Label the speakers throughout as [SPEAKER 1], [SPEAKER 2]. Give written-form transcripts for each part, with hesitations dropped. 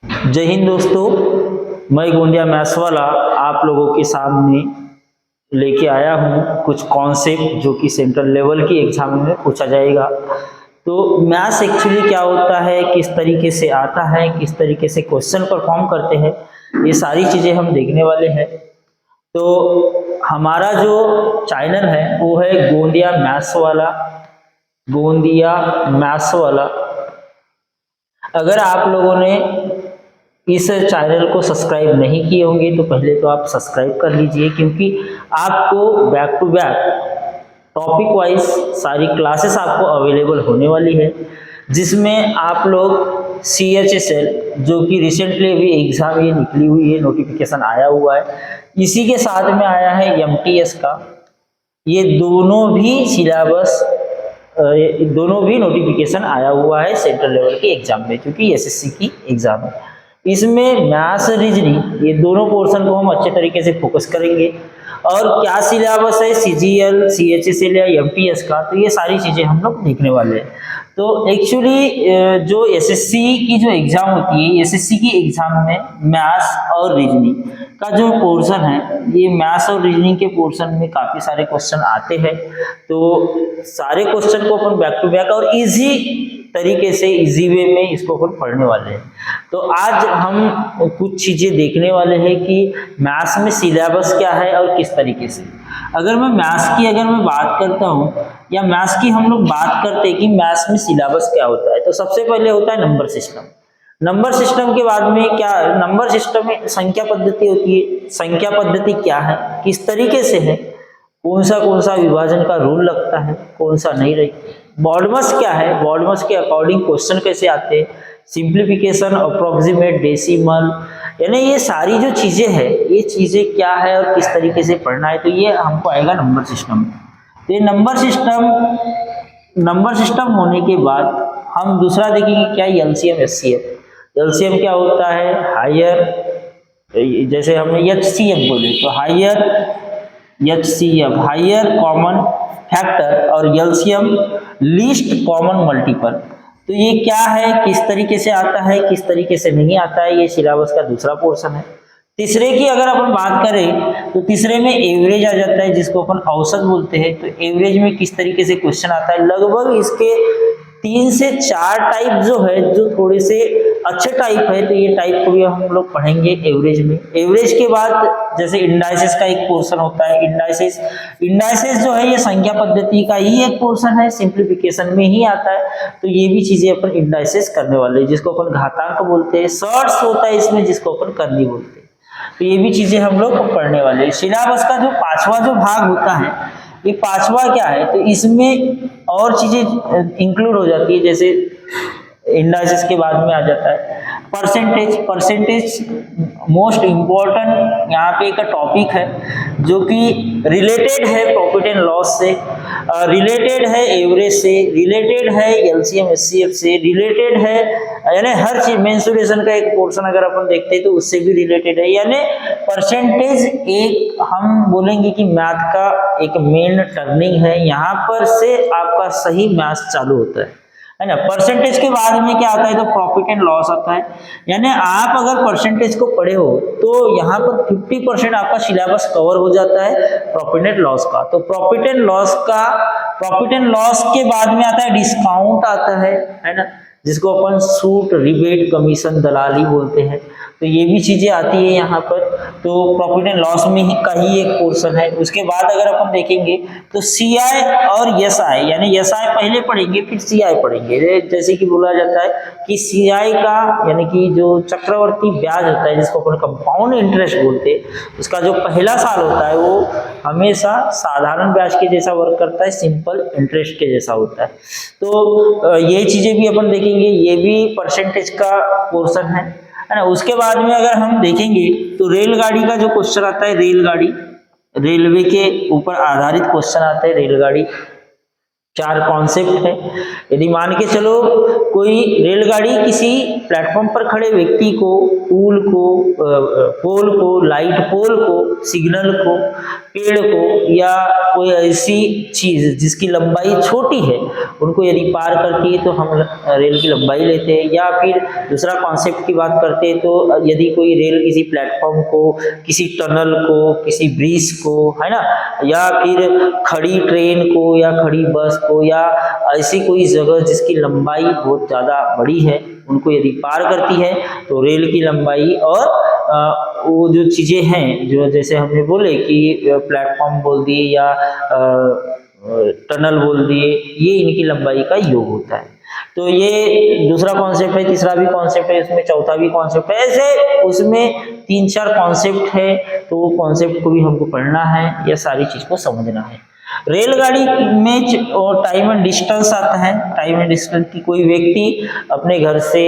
[SPEAKER 1] जय हिंद दोस्तों, मैं गोंदिया मैथ्स वाला आप लोगों के सामने लेके आया हूँ कुछ कॉन्सेप्ट जो कि सेंट्रल लेवल की एग्जाम में पूछा जाएगा। तो मैथ्स एक्चुअली क्या होता है, किस तरीके से आता है, किस तरीके से क्वेश्चन परफॉर्म करते हैं, ये सारी चीज़ें हम देखने वाले हैं। तो हमारा जो चैनल है वो है गोंदिया मैथ्स वाला। गोंदिया मैथ्स वाला, अगर आप लोगों ने इस चैनल को सब्सक्राइब नहीं किए होंगे तो पहले तो आप सब्सक्राइब कर लीजिए, क्योंकि आपको back to back topic wise सारी क्लासेस आपको अवेलेबल होने वाली है, जिसमें आप लोग CHSL जो कि रिसेंटली अभी एग्ज़ाम ये निकली हुई है, नोटिफिकेशन आया हुआ है, इसी के साथ में आया है MTS का। ये दोनों भी सिलेबस दोनों भी नोटिफिकेशन आया हुआ है सेंट्रल लेवल के एग्जाम में, क्योंकि SSC की एग्जाम है। इसमें मैथ्स रीजनिंग ये दोनों पोर्शन को हम अच्छे तरीके से फोकस करेंगे। और क्या सिलेबस है CGL, CHSL या MTS का, तो ये सारी चीज़ें हम लोग देखने वाले हैं। तो एक्चुअली जो SSC की जो एग्ज़ाम होती है, SSC की एग्ज़ाम में मैथ्स और रीजनिंग का जो पोर्शन है, ये मैथ्स और रीजनिंग के पोर्शन में काफ़ी सारे क्वेश्चन आते हैं। तो सारे क्वेश्चन को अपन बैक टू बैक और इजी तरीके से, इजी वे में इसको अपन पढ़ने वाले हैं। तो आज हम कुछ चीज़ें देखने वाले हैं कि मैथ्स में सिलेबस क्या है और किस तरीके से। अगर मैं बात करता हूँ या मैथ्स की हम लोग बात करते हैं कि मैथ्स में सिलेबस क्या होता है, तो सबसे पहले होता है नंबर सिस्टम। नंबर सिस्टम के बाद में क्या, नंबर सिस्टम में संख्या पद्धति होती है। संख्या पद्धति क्या है, किस तरीके से है, कौन सा विभाजन का रूल लगता है, कौन सा नहीं रही। बॉडमस क्या है, बॉडमस के अकॉर्डिंग क्वेश्चन कैसे आते हैं, सिंप्लीफिकेशन, अप्रोक्सीमेट, डेसिमल, यानी ये सारी जो चीज़ें हैं, ये चीज़ें क्या है और किस तरीके से पढ़ना है, तो ये हमको आएगा नंबर सिस्टम। तो ये नंबर सिस्टम होने के बाद हम दूसरा देखेंगे क्या, LCM HCF। LCM क्या होता है, हायर, जैसे हमने HCF बोले तो higher HCF higher common factor, और LCM लीस्ट कॉमन मल्टीपल। तो ये क्या है, किस तरीके से आता है, किस तरीके से नहीं आता है, ये सिलेबस का दूसरा पोर्शन है। तीसरे की अगर अपन बात करें तो तीसरे में एवरेज आ जाता है, जिसको अपन औसत बोलते हैं। तो एवरेज में किस तरीके से क्वेश्चन आता है, लगभग इसके 3 से 4 टाइप जो है, जो थोड़े से अच्छे टाइप है, तो ये टाइप को भी हम लोग पढ़ेंगे एवरेज में। एवरेज के बाद जैसे इंडाइसेस का एक पोर्शन होता है। इंडाइसेस जो है ये संख्या पद्धति का ही एक पोर्शन है, सिंप्लीफिकेशन में ही आता है। तो ये भी चीजें अपन इंडाइसेस करने वाले हैं, जिसको अपन घातांक बोलते हैं। सर्ट्स होता है इसमें, जिसको अपन करनी बोलते हैं। तो ये भी चीजें हम लोग पढ़ने वाले हैं। सिलेबस का जो पांचवा जो भाग होता है, ये पांचवा क्या है, तो इसमें और चीजें इंक्लूड हो जाती है। जैसे इंडाइसेस के बाद में आ जाता है परसेंटेज मोस्ट इम्पोर्टेंट यहाँ पे एक टॉपिक है, जो कि रिलेटेड है प्रॉफिट एंड लॉस से, रिलेटेड है एवरेज से, रिलेटेड है LCM HCF से, रिलेटेड है, यानी हर चीज, मेंसुरेशन का एक पोर्शन अगर अपन देखते हैं तो उससे भी रिलेटेड है। यानी परसेंटेज एक हम बोलेंगे कि मैथ का एक मेन टर्निंग है, यहाँ पर से आपका सही मैथ चालू होता है ना। परसेंटेज के बाद में क्या आता है, तो प्रॉफिट एंड लॉस आता है। यानी आप अगर परसेंटेज को पढ़े हो तो यहाँ पर 50% आपका सिलेबस कवर हो जाता है प्रॉफिट एंड लॉस का। तो प्रॉफिट एंड लॉस के बाद में आता है डिस्काउंट आता है ना, जिसको अपन सूट, रिबेट, कमीशन, दलाली बोलते हैं। तो ये भी चीजें आती है यहाँ पर। तो प्रॉफिट एंड लॉस में ही का ही एक पोर्शन है। उसके बाद अगर अपन देखेंगे तो CI और SI, यानी SI पहले पढ़ेंगे फिर CI पढ़ेंगे। जैसे कि बोला जाता है कि CI का यानी कि जो चक्रवर्ती ब्याज होता है, जिसको अपन कंपाउंड इंटरेस्ट बोलते हैं, उसका जो पहला साल होता है वो हमेशा साधारण ब्याज के जैसा वर्क करता है, सिंपल इंटरेस्ट के जैसा होता है। तो ये चीजें भी अपन देखेंगे, ये भी परसेंटेज का पोर्शन है ना। उसके बाद में अगर हम देखेंगे तो रेलगाड़ी का जो क्वेश्चन आता है, रेलगाड़ी, रेलवे के ऊपर आधारित क्वेश्चन आता है रेलगाड़ी। चार कॉन्सेप्ट है। यदि मान के चलो कोई रेलगाड़ी किसी प्लेटफॉर्म पर खड़े व्यक्ति को, पोल को, लाइट पोल को, सिग्नल को, पेड़ को या कोई ऐसी चीज जिसकी लंबाई छोटी है उनको यदि पार करती है तो हम रेल की लंबाई लेते हैं। या फिर दूसरा कॉन्सेप्ट की बात करते हैं तो यदि कोई रेल किसी प्लेटफॉर्म को, किसी टनल को, किसी ब्रिज को, है ना, या फिर खड़ी ट्रेन को या खड़ी बस को या ऐसी कोई जगह जिसकी लंबाई बहुत ज्यादा बड़ी है उनको यदि पार करती है तो रेल की लंबाई और वो जो चीजें हैं जो जैसे हमने बोले कि प्लेटफॉर्म बोल दिए या टनल बोल दिए, ये इनकी लंबाई का योग होता है। तो ये दूसरा कॉन्सेप्ट है, तीसरा भी कॉन्सेप्ट है, इसमें चौथा भी कॉन्सेप्ट है, ऐसे उसमें 3-4 कॉन्सेप्ट है। तो वो कॉन्सेप्ट को भी हमको पढ़ना है या सारी चीज को समझना है। रेलगाड़ी में और टाइम एंड डिस्टेंस आता है। टाइम एंड डिस्टेंस की कोई व्यक्ति अपने घर से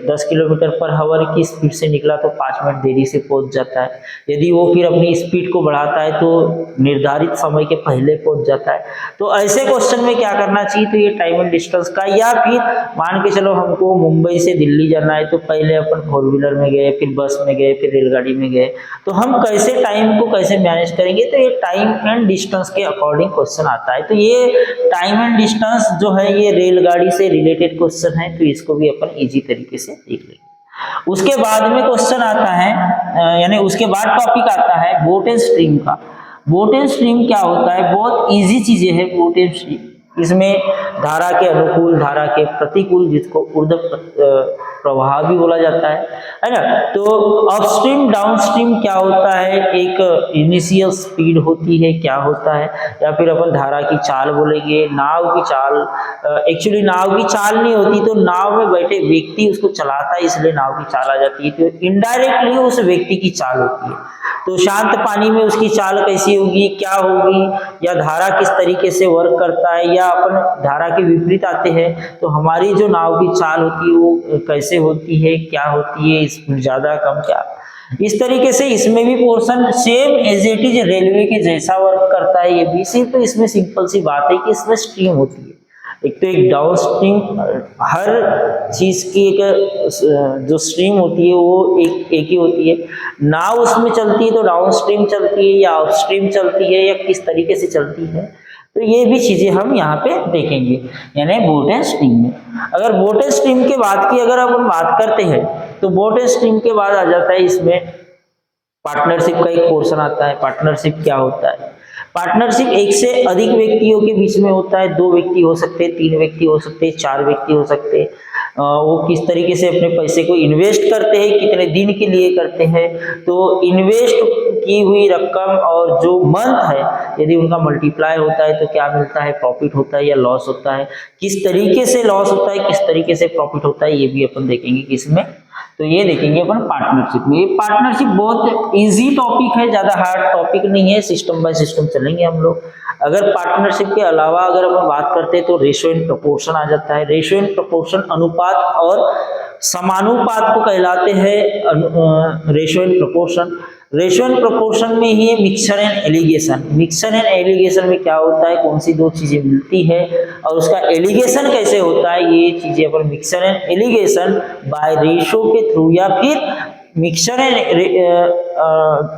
[SPEAKER 1] 10 किलोमीटर पर आवर की स्पीड से निकला तो 5 मिनट देरी से पहुंच जाता है। यदि वो फिर अपनी स्पीड को बढ़ाता है तो निर्धारित समय के पहले पहुंच जाता है। तो ऐसे क्वेश्चन में क्या करना चाहिए, तो ये टाइम एंड डिस्टेंस का, या फिर मान के चलो हमको मुंबई से दिल्ली जाना है तो पहले अपन 4 व्हीलर में गए, फिर बस में गए, फिर रेलगाड़ी में गए, तो हम कैसे टाइम को कैसे मैनेज करेंगे, तो ये टाइम एंड डिस्टेंस के अकॉर्डिंग क्वेश्चन आता है। तो ये टाइम एंड डिस्टेंस जो है ये रेलगाड़ी से रिलेटेड क्वेश्चन है, तो इसको भी अपन इजी तरीके से देख लेंगे। उसके बाद में क्वेश्चन आता है, यानी उसके बाद टॉपिक आता है बोट एंड स्ट्रीम का। बोट एंड स्ट्रीम क्या होता है, बहुत इजी चीजें है बोट एंड स्ट्रीम। इसमें धारा के अनुकूल, धारा के प्रतिकूल, जिसको ऊर्ध्व प्रवाह भी बोला जाता है ना। तो अपस्ट्रीम डाउनस्ट्रीम क्या होता है, एक इनिशियल स्पीड होती है, क्या होता है, या फिर अपन धारा की चाल बोलेंगे, नाव की चाल। एक्चुअली नाव की चाल नहीं होती, तो नाव में बैठे व्यक्ति उसको चलाता है इसलिए नाव की चाल आ जाती है, तो इनडायरेक्टली उस व्यक्ति की चाल होती है। तो शांत पानी में उसकी चाल कैसी होगी, क्या होगी, या धारा किस तरीके से वर्क करता है, या अपन धारा के विपरीत आते हैं तो हमारी जो नाव की चाल होती है वो कैसे होती है, क्या होती है, स्पीड ज्यादा कम क्या। इस तरीके से इसमें भी portion same as it is railway के जैसा वर्क करता है। ये भी सिर्फ तो इसमें सिंपल सी बात है कि इसमें स्ट्रीम होती है। एक तो एक डाउन स्ट्रीम, हर चीज की एक जो स्ट्रीम होती है वो एक ही होती है। नाव उसमें चलती है तो डाउन स्ट्रीम चलती है या अप स्ट्रीम चलती है या किस तरीके से चलती है, तो ये भी चीजें हम यहाँ पे देखेंगे, यानी बोट एंड स्ट्रीम में। अगर बोट एंड स्ट्रीम के बाद की अगर अपन बात करते हैं तो बोट एंड स्ट्रीम के बाद आ जाता है इसमें पार्टनरशिप का एक पोर्शन आता है। पार्टनरशिप क्या होता है, पार्टनरशिप एक से अधिक व्यक्तियों के बीच में होता है। 2 व्यक्ति हो सकते हैं, 3 व्यक्ति हो सकते हैं, 4 व्यक्ति हो सकते हैं। वो किस तरीके से अपने पैसे को इन्वेस्ट करते हैं, कितने दिन के लिए करते हैं, तो इन्वेस्ट की हुई रकम और जो मंथ है यदि उनका मल्टीप्लाई होता है तो क्या मिलता है, प्रॉफिट होता है या लॉस होता है, किस तरीके से लॉस होता है, किस तरीके से प्रॉफिट होता है, ये भी अपन देखेंगे किसमें, तो ये देखेंगे अपन पार्टनरशिप में। ये पार्टनरशिप बहुत इजी टॉपिक है, ज्यादा हार्ड टॉपिक नहीं है, सिस्टम बाय सिस्टम चलेंगे हम लोग। अगर पार्टनरशिप के अलावा अगर अपन बात करते हैं तो रेशियो एंड प्रोपोर्शन आ जाता है। रेशियो एंड प्रोपोर्शन अनुपात और समानुपात को कहलाते हैं ratio and proportion. Ratio and proportion में ही है mixture and allegation. Mixture and allegation में क्या होता है, कौन सी 2 चीजें मिलती है और उसका एलिगेशन कैसे होता है, ये चीजें अपन mixture and alligation by ratio के थ्रू, या फिर मिक्सचर एंड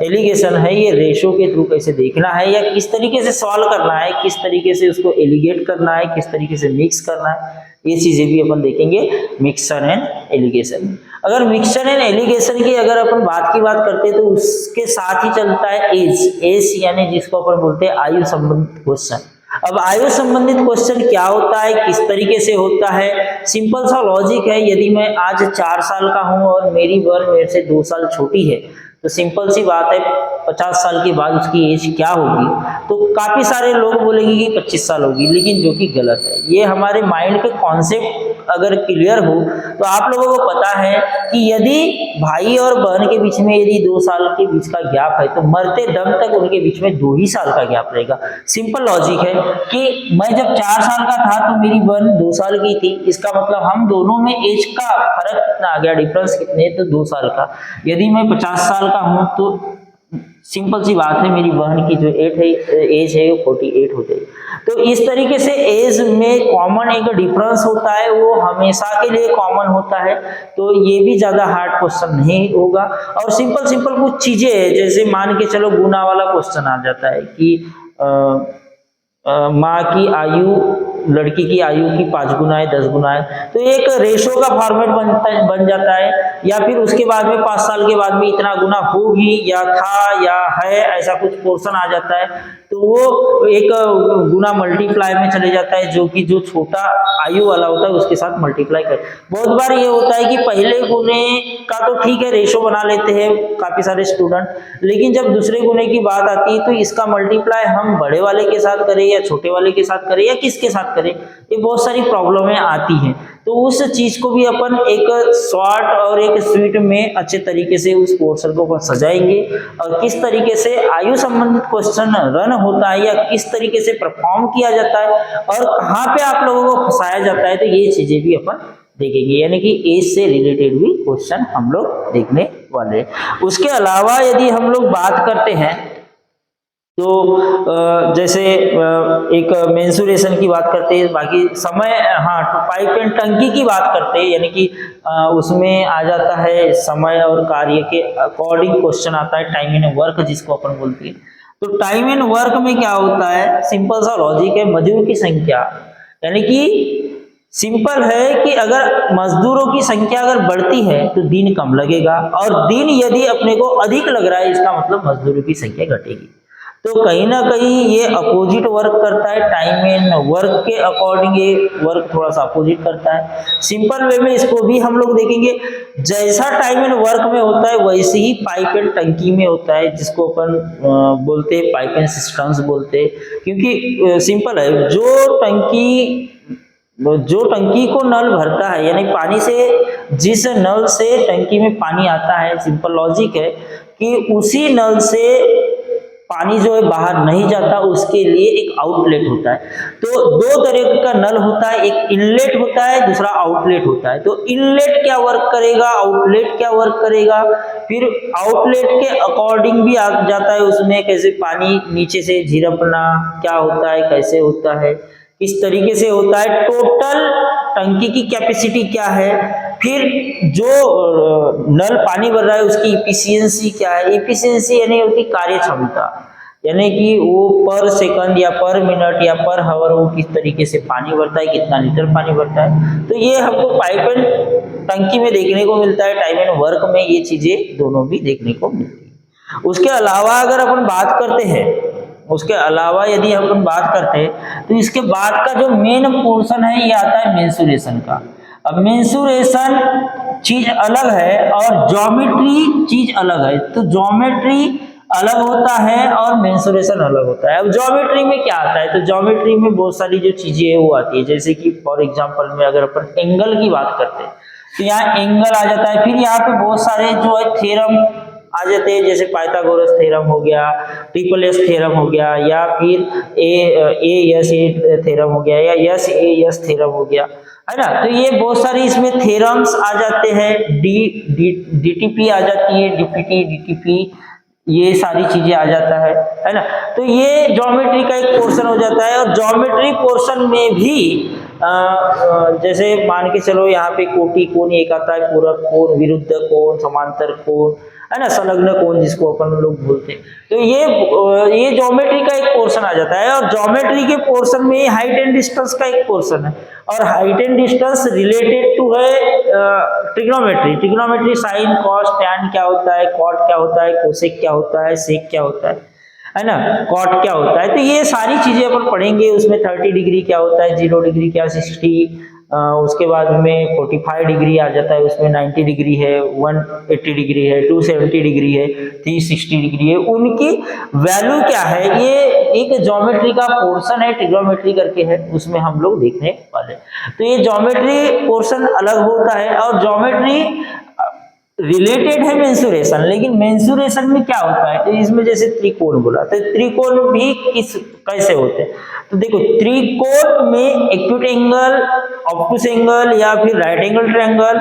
[SPEAKER 1] एलिगेशन है ये रेशियो के थ्रू कैसे देखना है या किस तरीके से सॉल्व करना है, किस तरीके से उसको एलिगेट करना है, किस तरीके से मिक्स करना है, ये चीजें भी अपन देखेंगे मिक्सचर एंड एलिगेशन। अगर मिक्सचर एंड एलिगेशन की अगर अपन बात करते हैं तो उसके साथ ही चलता है एज यानी जिसको अपन बोलते हैं आयु संबंधित क्वेश्चन। अब आयु संबंधित क्वेश्चन क्या होता है, किस तरीके से होता है, सिंपल सा लॉजिक है। यदि मैं आज 4 साल का हूं और मेरी बहन मेरे से 2 साल छोटी है तो सिंपल सी बात है 50 साल के बाद उसकी एज क्या होगी, तो काफी सारे लोग बोलेंगे कि 25 साल होगी, लेकिन जो कि गलत है। ये हमारे माइंड के कॉन्सेप्ट अगर क्लियर हो तो आप लोगों को पता है कि यदि भाई और बहन के बीच में यदि 2 साल के बीच का गैप है तो मरते दम तक उनके बीच में 2 ही साल का गैप रहेगा। सिंपल लॉजिक है कि मैं जब 4 साल का था तो मेरी बहन 2 साल की थी, इसका मतलब हम दोनों में एज का फर्क कितना आ गया, डिफरेंस कितने, तो 2 साल का। यदि मैं 50 साल का हूं तो सिंपल सी बात है, मेरी बहन की जो एज है वो 48 हो गई। तो इस तरीके से एज में कॉमन एक डिफरेंस होता है, वो हमेशा के लिए कॉमन होता है, तो ये भी ज्यादा हार्ड क्वेश्चन नहीं होगा। और सिंपल कुछ चीजें है, जैसे मान के चलो गुना वाला क्वेश्चन आ जाता है कि माँ की आयु लड़की की आयु की 5 गुना है, 10 गुना है, तो एक रेशो का फॉर्मेट बन जाता है, या फिर उसके बाद में 5 साल के बाद में इतना गुना होगी या था या है, ऐसा कुछ पोर्शन आ जाता है, तो वो एक गुना मल्टीप्लाई में चले जाता है, जो कि जो छोटा आयु वाला होता है उसके साथ मल्टीप्लाई कर। बहुत बार ये होता है कि पहले गुने का तो ठीक है रेशो बना लेते हैं काफी सारे स्टूडेंट, लेकिन जब दूसरे गुने की बात आती है तो इसका मल्टीप्लाई हम बड़े वाले के साथ करें या छोटे वाले के साथ करें या किसके साथ करें, ये बहुत सारी प्रॉब्लमें आती हैं। तो उस चीज को भी अपन एक शॉर्ट और एक स्वीट में अच्छे तरीके से उस पोर्शन को अपन सजाएंगे, और किस तरीके से आयु संबंधित क्वेश्चन रन होता है या किस तरीके से परफॉर्म किया जाता है और कहाँ पे आप लोगों को फंसाया जाता है, तो ये चीजें भी अपन देखेंगे, यानी कि एज से रिलेटेड भी क्वेश्चन हम लोग देखने वाले हैं। उसके अलावा यदि हम लोग बात करते हैं तो जैसे एक मेंसुरेशन की बात करते हैं, बाकी समय, हाँ पाइप एंड टंकी की बात करते हैं, यानी कि उसमें आ जाता है समय और कार्य के अकॉर्डिंग क्वेश्चन आता है, टाइम एंड वर्क जिसको अपन बोलते हैं। तो टाइम एंड वर्क में क्या होता है, सिंपल सा लॉजिक है, मजदूर की संख्या, यानी कि सिंपल है कि अगर मजदूरों की संख्या अगर बढ़ती है तो दिन कम लगेगा, और दिन यदि अपने को अधिक लग रहा है इसका मतलब मजदूरों की संख्या घटेगी। तो कहीं ना कहीं ये अपोजिट वर्क करता है, टाइम एंड वर्क के अकॉर्डिंग ये वर्क थोड़ा सा अपोजिट करता है। सिंपल वे में इसको भी हम लोग देखेंगे, जैसा टाइम एंड वर्क में होता है वैसे ही पाइप एंड टंकी में होता है, जिसको अपन बोलते हैं पाइप एंड सिस्टम्स बोलते हैं, क्योंकि सिंपल है, जो टंकी को नल भरता है, यानी पानी से जिस नल से टंकी में पानी आता है, सिंपल लॉजिक है कि उसी नल से पानी जो है बाहर नहीं जाता, उसके लिए एक आउटलेट होता है। तो दो तरह का नल होता है, एक इनलेट होता है, दूसरा आउटलेट होता है। तो इनलेट क्या वर्क करेगा, आउटलेट क्या वर्क करेगा, फिर आउटलेट के अकॉर्डिंग भी आ जाता है उसमें, कैसे पानी नीचे से झिरपना क्या होता है, कैसे होता है, किस तरीके से होता है, टोटल टंकी की कैपेसिटी क्या है, फिर जो नल पानी भर रहा है उसकी इफिशियंसी क्या है। इफिशियंसी यानी होती कार्य क्षमता, यानी कि वो पर सेकंड या पर मिनट या पर हावर वो किस तरीके से पानी भरता है, कितना लीटर पानी भरता है। तो ये हमको पाइप एंड टंकी में देखने को मिलता है, टाइम एंड वर्क में ये चीजें दोनों भी देखने को मिलती है। उसके अलावा अगर अपन बात करते हैं, उसके अलावा यदि हम बात करते हैं तो इसके बाद का जो मेन पोर्शन है ये आता है मेंसुरेशन का। अब मेंसुरेशन चीज अलग है और ज्योमेट्री चीज अलग है। तो ज्योमेट्री अलग होता है और मेंसुरेशन अलग होता है। अब ज्योमेट्री में क्या आता है, तो ज्योमेट्री में बहुत सारी जो चीजें है वो आती है, जैसे कि फॉर एग्जांपल में अगर अपन एंगल की बात करते हैं तो यहाँ एंगल आ जाता है। फिर यहाँ पे बहुत सारे जो है थ्योरम आ जाते हैं, जैसे पाइथागोरस थ्योरम हो गया, ट्रिपल एस थ्योरम हो गया, या फिर ए एस थ्योरम हो गया, या एस ए एस थ्योरम हो गया, है ना। तो ये बहुत सारी इसमें थ्योरम्स आ जाते हैं, डीटीपी आ जाती है, डीपीटी डीटीपी, ये सारी चीजें आ जाता है ना। तो ये ज्योमेट्री का एक पोर्शन हो जाता है। और ज्योमेट्री पोर्शन में भी जैसे मान के चलो यहाँ पे कोटि कोण एक आता है, पूरक कोण, विरुद्ध कोण, समांतर कोण, है ना, संलग्न कोण जिसको अपन लोग बोलते हैं। तो ये ज्योमेट्री का एक पोर्शन आ जाता है। और ज्योमेट्री के पोर्शन में हाइट एंड डिस्टेंस का एक पोर्शन है, और height and distance related to है ट्रिग्नोमेट्री, साइन कॉस टैन क्या होता है, कॉट क्या होता है, कोसेक क्या होता है, सेक क्या होता है ना, कॉट क्या होता है। तो ये सारी चीजें अपन पढ़ेंगे। उसमें 30 डिग्री क्या होता है, 0 डिग्री क्या, 60, उसके बाद में 45 डिग्री आ जाता है, उसमें 90 डिग्री है, 180 डिग्री है, 270 डिग्री है, 360 डिग्री है, उनकी वैल्यू क्या है, ये एक ज्योमेट्री का पोर्शन है, ट्रिग्नोमेट्री करके है, उसमें हम लोग देखने वाले। तो ये ज्योमेट्री पोर्शन अलग होता है। और ज्योमेट्री रिलेटेड है मेंसुरेशन, लेकिन मेंसुरेशन में क्या होता है, तो इसमें जैसे त्रिकोण बोला, तो त्रिकोण भी कैसे होते हैं, तो देखो त्रिकोण में एक्यूट एंगल, ऑब्टूस एंगल या फिर राइट एंगल ट्रायंगल,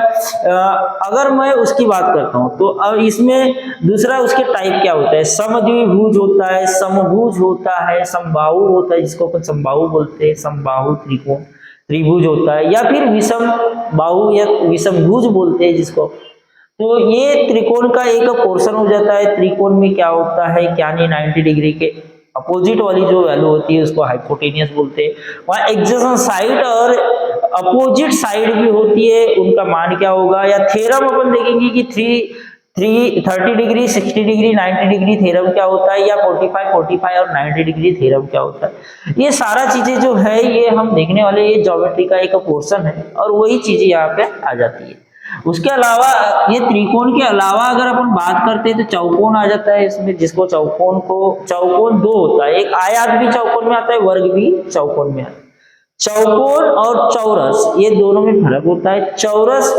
[SPEAKER 1] अगर मैं उसकी बात करता हूं तो अब इसमें दूसरा उसके टाइप क्या होता है, समद्विभुज होता है, समभुज होता है, समबाहु होता है, जिसको अपन समबाहु बोलते हैं, समबाहु त्रिकोण, त्रिभुज होता है, या फिर विषम बाहु या विषमभुज बोलते हैं जिसको। तो ये त्रिकोण का एक पोर्शन हो जाता है। त्रिकोण में क्या होता है, क्या नहीं, 90 डिग्री के अपोजिट वाली जो वैल्यू होती है उसको हाइपोटेनियस बोलते हैं। वहाँ एडजेसेंट साइड और अपोजिट साइड भी होती है, उनका मान क्या होगा, या थ्योरम अपन देखेंगे कि 30 डिग्री, 60 डिग्री, 90 डिग्री थ्योरम क्या होता है, या 45 और 90 डिग्री थ्योरम क्या होता है। ये सारा चीजें जो है ये हम देखने वाले, ये ज्योमेट्री का एक पोर्शन है और वही चीजें यहाँ पे आ जाती है। उसके अलावा ये त्रिकोण के अलावा अगर अपन बात करते हैं तो चौकोन आ जाता है इसमें, जिसको चौकोन दो होता है, एक आयत भी चौकोन में आता है, वर्ग भी चौकोन में आता है। चौकोन और चौरस ये दोनों में फर्क होता है। चौरस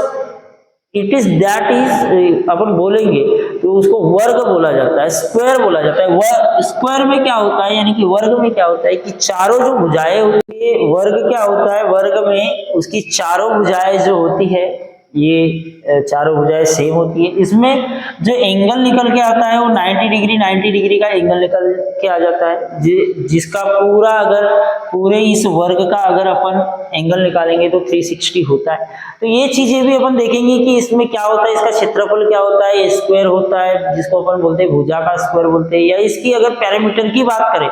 [SPEAKER 1] इट इज दैट इज अपन बोलेंगे तो उसको वर्ग बोला जाता है, स्क्वायर बोला जाता है। स्क्वायर में क्या होता है, यानी कि वर्ग में क्या होता है कि चारों जो भुजाएं होती है, वर्ग क्या होता है, वर्ग में उसकी चारों भुजाएं जो होती है, ये चारों भुजाएं सेम होती है। इसमें जो एंगल निकल के आता है वो 90 डिग्री का एंगल निकल के आ जाता है, जिसका पूरा अगर पूरे इस वर्ग का अगर अपन एंगल निकालेंगे तो 360 होता है। तो ये चीजें भी अपन देखेंगे कि इसमें क्या होता है, इसका क्षेत्रफल क्या होता है, स्क्वायर होता है जिसको अपन बोलते हैं भुजा का स्क्वायर बोलते हैं। या इसकी अगर पैरामीटर की बात करें,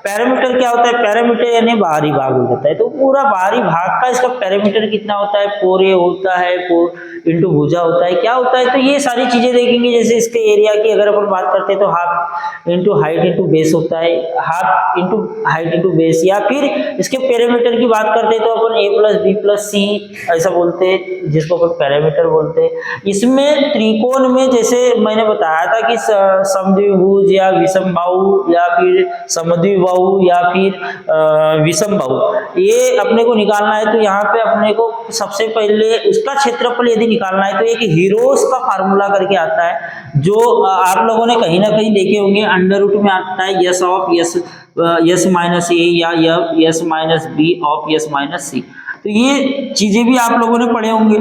[SPEAKER 1] पैरामीटर क्या होता है, पैरामीटर यानी बाहरी भाग हो जाता है। तो पूरा बाहरी भाग का इसका पैरामीटर कितना होता है, 4a होता है, 4 इंटू भुजा होता है, क्या होता है। तो ये सारी चीजें देखेंगे। जैसे इसके एरिया की अगर अपन बात करते हैं तो half into height into base होता है, half into height into base. या फिर इसके पैरामीटर की बात करते हैं तो अपन a प्लस बी प्लस सी ऐसा बोलते हैं, जिसको अपन पैरामीटर बोलते हैं। इसमें त्रिकोण में जैसे मैंने बताया था कि समद्विभुज या विषमबाहु या फिर समद्विबाहु या फिर विषमबाहु, ये अपने को निकालना है। तो यहाँ पे अपने को सबसे पहले उसका क्षेत्रफल यदि निकालना है तो एक हीरोस का फार्मूला करके आता है, जो आप लोगों ने कहीं ना कहीं देखे होंगे, अंडर रूट में आता है S of S minus A या S minus B of S minus C. तो ये चीजें भी आप लोगों ने पढ़े होंगे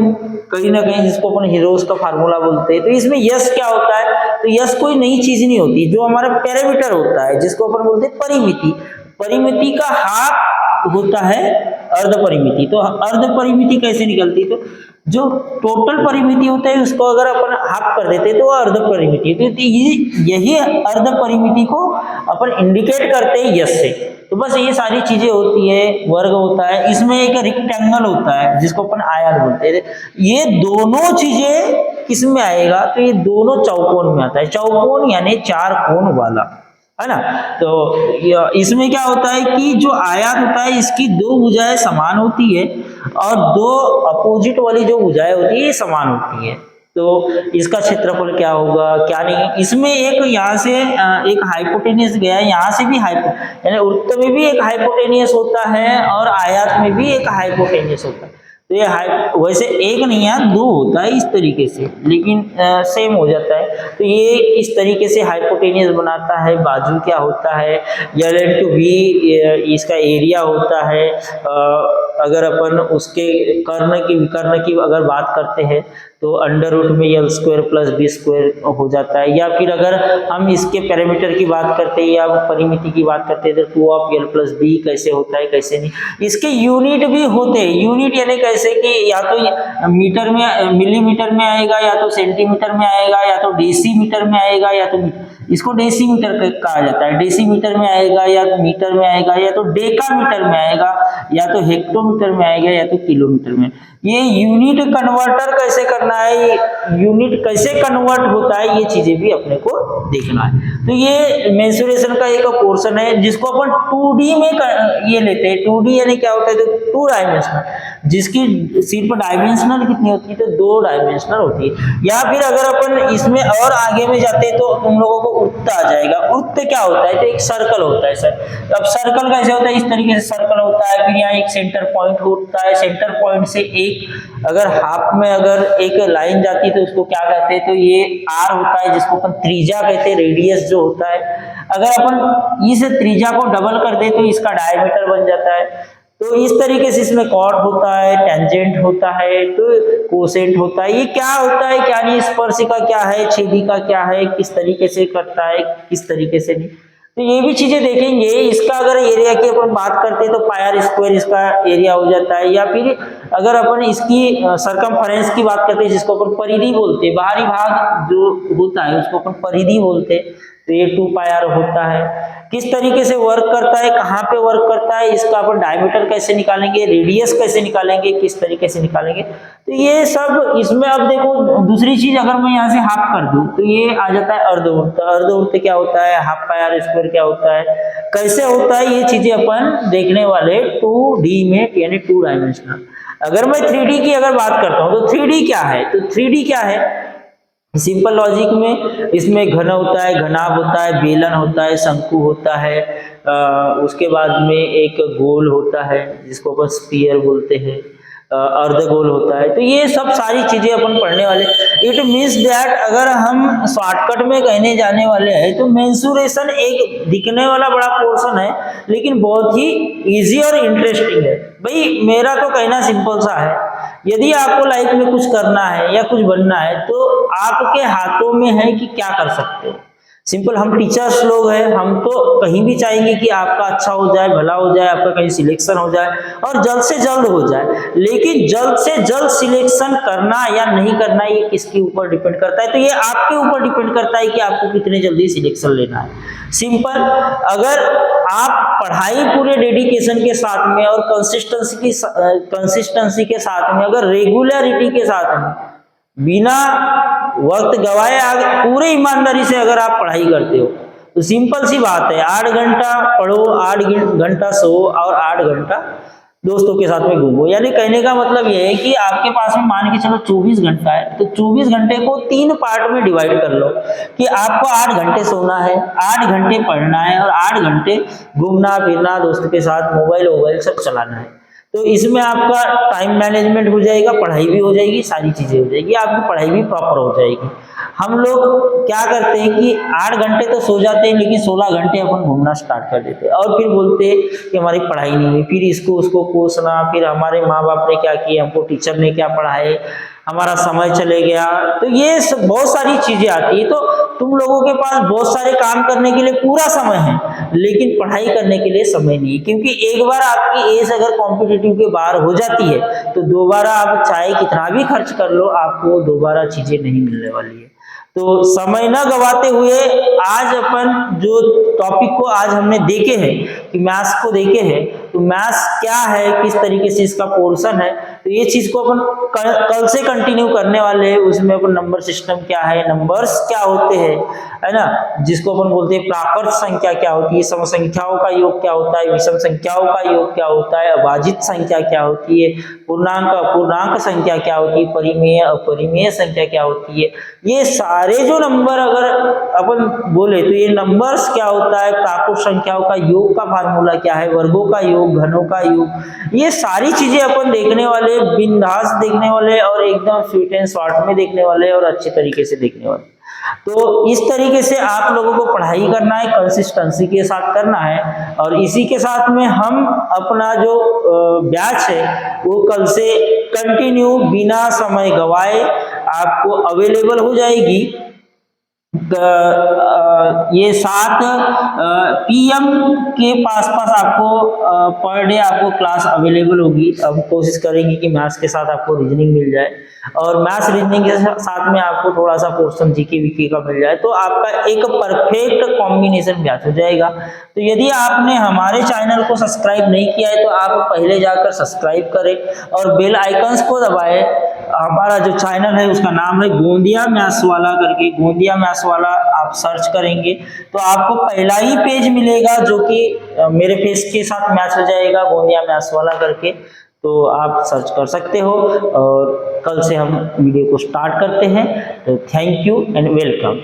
[SPEAKER 1] कहीं ना कहीं, जिसको अपन हीरोस का फार्मूला बोलते हैं। तो इसमें यस क्या होता है, तो यस कोई नई चीज नहीं होती, जो हमारा पैरामीटर होता है जिसको अपन बोलते हैं परिमिति। परिमिति का हाफ होता है अर्ध परिमिति। तो अर्ध परिमिति कैसे निकलती है, तो जो टोटल परिमिति होता है उसको अगर अपन हाफ कर देते हैं तो अर्ध परिमिति। तो यही अर्ध परिमिति को अपन इंडिकेट करते हैं यस से। तो बस ये सारी चीजें होती है। वर्ग होता है, इसमें एक रेक्टेंगल होता है जिसको अपन आयत बोलते हैं। ये दोनों चीजें किस में आएगा, तो ये दोनों चौकोन में आता है। चौकोन यानी चार कोण वाला, है ना। तो इसमें क्या होता है कि जो आयत होता है इसकी दो भुजाएं समान होती है और दो अपोजिट वाली जो भुजाएं होती है ये समान होती है। तो इसका क्षेत्रफल क्या होगा, क्या नहीं। इसमें एक यहाँ से एक हाइपोटेनियस गया है, यहाँ से भी यानी वृत्त में भी एक हाइपोटेनियस होता है और आयत में भी एक हाइपोटेनियस होता है। तो ये वैसे एक नहीं है, दो होता है इस तरीके से, लेकिन सेम हो जाता है। तो ये इस तरीके से हाइपोटेनियस बनाता है। बाजू क्या होता है, L into V इसका एरिया होता है। अगर अपन उसके कर्ण की विकर्ण की अगर बात करते हैं तो अंडर रूट में L square plus B square हो जाता है। या फिर अगर हम इसके पैरामीटर की बात करते हैं या परिमिति की बात करते हैं तो 2 ऑफ L प्लस बी कैसे होता है, कैसे नहीं। इसके यूनिट भी होते हैं। यूनिट यानी कैसे कि या तो मीटर में, मिलीमीटर में आएगा, या तो सेंटीमीटर में आएगा, या तो डेसीमीटर में आएगा, या तो इसको डेसीमीटर कहा जाता है। डेसीमीटर में आएगा, या तो मीटर में आएगा, या तो डेकामीटर में आएगा, या तो हेक्टोमीटर में आएगा, या तो किलोमीटर में। ये यूनिट कन्वर्टर कैसे करना है, यूनिट कैसे कन्वर्ट होता है, ये चीजें भी अपने को देखना है। तो ये मेंसुरेशन का एक पोर्शन है जिसको अपन 2D में ये लेते हैं। 2D यानी क्या होता है, तो 2 डायमेंशनल। जिसकी सिर्फ डायमेंशनल कितनी होती है, तो 2 डायमेंशनल होती है। या फिर अगर अपन इसमें और आगे में जाते हैं तो तुम लोगों को वृत्त आ जाएगा। वृत्त क्या होता है, तो एक सर्कल होता है सर। अब सर्कल कैसे होता है, इस तरीके से सर्कल होता है, फिर यहाँ एक सेंटर पॉइंट होता है, सेंटर पॉइंट से एक अगर हाफ में अगर एक लाइन जाती है तो उसको क्या कहते हैं, तो ये आर होता है, जिसको अपन त्रिज्या कहते हैं, रेडियस जो होता है। अगर अपन इस त्रिज्या को डबल कर दे तो इसका डायमीटर बन जाता है। तो इस तरीके से इसमें कॉट होता है, टेंजेंट होता है, तो कोसेंट होता है। ये क्या होता है, क्या नहीं, स्पर्शिका क्या है, छेदिका क्या है, किस तरीके से करता है, किस तरीके से नहीं, तो ये भी चीजें देखेंगे। इसका अगर एरिया की अपन बात करते हैं तो पायर स्क्वायर इसका एरिया हो जाता है। या फिर अगर अपन इसकी सरकमफेरेंस की बात करते हैं, जिसको अपन परिधि बोलते हैं, बाहरी भाग जो होता है उसको अपन परिधि बोलते हैं, तो ये 2 पायर होता है। किस तरीके से वर्क करता है, कहाँ पे वर्क करता है, इसका अपन डायमीटर कैसे निकालेंगे, रेडियस कैसे निकालेंगे, किस तरीके से निकालेंगे, तो ये सब इसमें। अब देखो दूसरी चीज, अगर मैं यहाँ से हाफ कर दूं तो ये आ जाता है अर्धवृत्त। अर्धवृत्त क्या होता है, हाफ पायर स्क्वायर क्या होता है, कैसे होता है, ये चीजें अपन देखने वाले 2D में, यानी 2 डायमेंशनल। अगर मैं 3D की अगर बात करता हूँ तो 3D क्या है, तो 3D क्या है, सिंपल लॉजिक में इसमें घन होता है, घनाभ होता है, बेलन होता है, शंकु होता है, उसके बाद में एक गोल होता है जिसको अपन स्फीयर बोलते हैं, अर्धगोल होता है। तो ये सब सारी चीजें अपन पढ़ने वाले। इट मीन्स दैट अगर हम शॉर्टकट में कहने जाने वाले हैं तो मेंसुरेशन एक दिखने वाला बड़ा पोर्शन है, लेकिन बहुत ही इजी और इंटरेस्टिंग है। भाई मेरा तो कहना सिंपल सा है, यदि आपको लाइफ में कुछ करना है या कुछ बनना है तो आपके हाथों में है कि क्या कर सकते हो। सिंपल, हम टीचर्स लोग हैं, हम तो कहीं भी चाहेंगे कि आपका अच्छा हो जाए, भला हो जाए, आपका कहीं सिलेक्शन हो जाए और जल्द से जल्द हो जाए। लेकिन जल्द से जल्द सिलेक्शन करना या नहीं करना ये किसके ऊपर डिपेंड करता है, तो ये आपके ऊपर डिपेंड करता है कि आपको कितने जल्दी सिलेक्शन लेना है। सिंपल, अगर आप पढ़ाई पूरे डेडिकेशन के साथ में और कंसिस्टेंसी के साथ में, अगर रेगुलरिटी के साथ में, बिना वक्त गवाए पूरे ईमानदारी से अगर आप पढ़ाई करते हो तो सिंपल सी बात है, 8 घंटा पढ़ो, 8 घंटा सो और 8 घंटा दोस्तों के साथ में घूमो। यानी कहने का मतलब यह है कि आपके पास में मान के चलो 24 घंटा है, तो 24 घंटे को 3 पार्ट में डिवाइड कर लो कि आपको 8 घंटे सोना है, 8 घंटे पढ़ना है और 8 घंटे घूमना फिरना, दोस्त के साथ मोबाइल सब चलाना है। तो इसमें आपका टाइम मैनेजमेंट हो जाएगा, पढ़ाई भी हो जाएगी, सारी चीजें हो जाएगी, आपकी पढ़ाई भी प्रॉपर हो जाएगी। हम लोग क्या करते हैं कि 8 घंटे तो सो जाते हैं, लेकिन 16 घंटे अपन घूमना स्टार्ट कर देते हैं और फिर बोलते हैं कि हमारी पढ़ाई नहीं हुई, फिर इसको उसको कोसना, फिर हमारे माँ बाप ने क्या किया, हमको टीचर ने क्या पढ़ाए, हमारा समय चले गया। तो ये बहुत सारी चीजें आती है। तो तुम लोगों के पास बहुत सारे काम करने के लिए पूरा समय है, लेकिन पढ़ाई करने के लिए समय नहीं, क्योंकि एक बार आपकी एज अगर कॉम्पिटिटिव के बाहर हो जाती है तो दोबारा आप चाहे कितना भी खर्च कर लो, आपको दोबारा चीजें नहीं मिलने वाली है। तो समय न गवाते हुए आज अपन जो टॉपिक को आज हमने देखे हैं कि मैथ्स को देखे हैं, तो मैथ्स क्या है, किस तरीके से इसका पोर्शन है, तो ये चीज को अपन कल से कंटिन्यू करने वाले हैं। उसमें अपन नंबर सिस्टम क्या है, नंबर्स क्या होते हैं, है ना, जिसको अपन बोलते हैं प्राकृत संख्या क्या होती है, सम संख्याओं का योग क्या होता है, विषम संख्याओं का योग क्या होता है, अभाजित संख्या क्या होती है, पूर्णांक अपूर्णांक संख्या क्या होती है, परिमेय अपरिमेय संख्या क्या होती है। ये सारे जो नंबर अगर अपन बोले तो ये नंबर्स क्या होता है, प्राकृत संख्याओं का योग का फार्मूला क्या है, वर्गों का योग, घनों का योग, ये सारी चीजें अपन देखने वाले, बिंदास देखने वाले और एकदम स्वीट एंड शॉर्ट में देखने वाले और अच्छे तरीके से देखने वाले। तो इस तरीके से आप लोगों को पढ़ाई करना है, कंसिस्टेंसी के साथ करना है। और इसी के साथ में हम अपना जो बैच है वो कल से कंटिन्यू बिना समय गवाए आपको अवेलेबल हो जाएगी। ये 7 PM के पास आपको पर डे आपको क्लास अवेलेबल होगी। अब कोशिश करेंगे कि मैथ्स के साथ आपको रीजनिंग मिल जाए और मैथ्स रीजनिंग के साथ में आपको थोड़ा सा पोर्शन जीके वीके का मिल जाए, तो आपका एक परफेक्ट कॉम्बिनेशन मैच हो जाएगा। तो यदि आपने हमारे चैनल को सब्सक्राइब नहीं किया है तो आप पहले जाकर सब्सक्राइब करें और बेल आइकन्स को दबाएं। हमारा जो चैनल है उसका नाम है गोंदिया मैथ्स वाला करके, गोंदिया मैथ्स वाला आप सर्च करेंगे तो आपको पहला ही पेज मिलेगा जो कि मेरे फेस के साथ मैच हो जाएगा, गोंदिया मैथ्स वाला करके। तो आप सर्च कर सकते हो। और कल से हम वीडियो को स्टार्ट करते हैं। तो थैंक यू एंड वेलकम।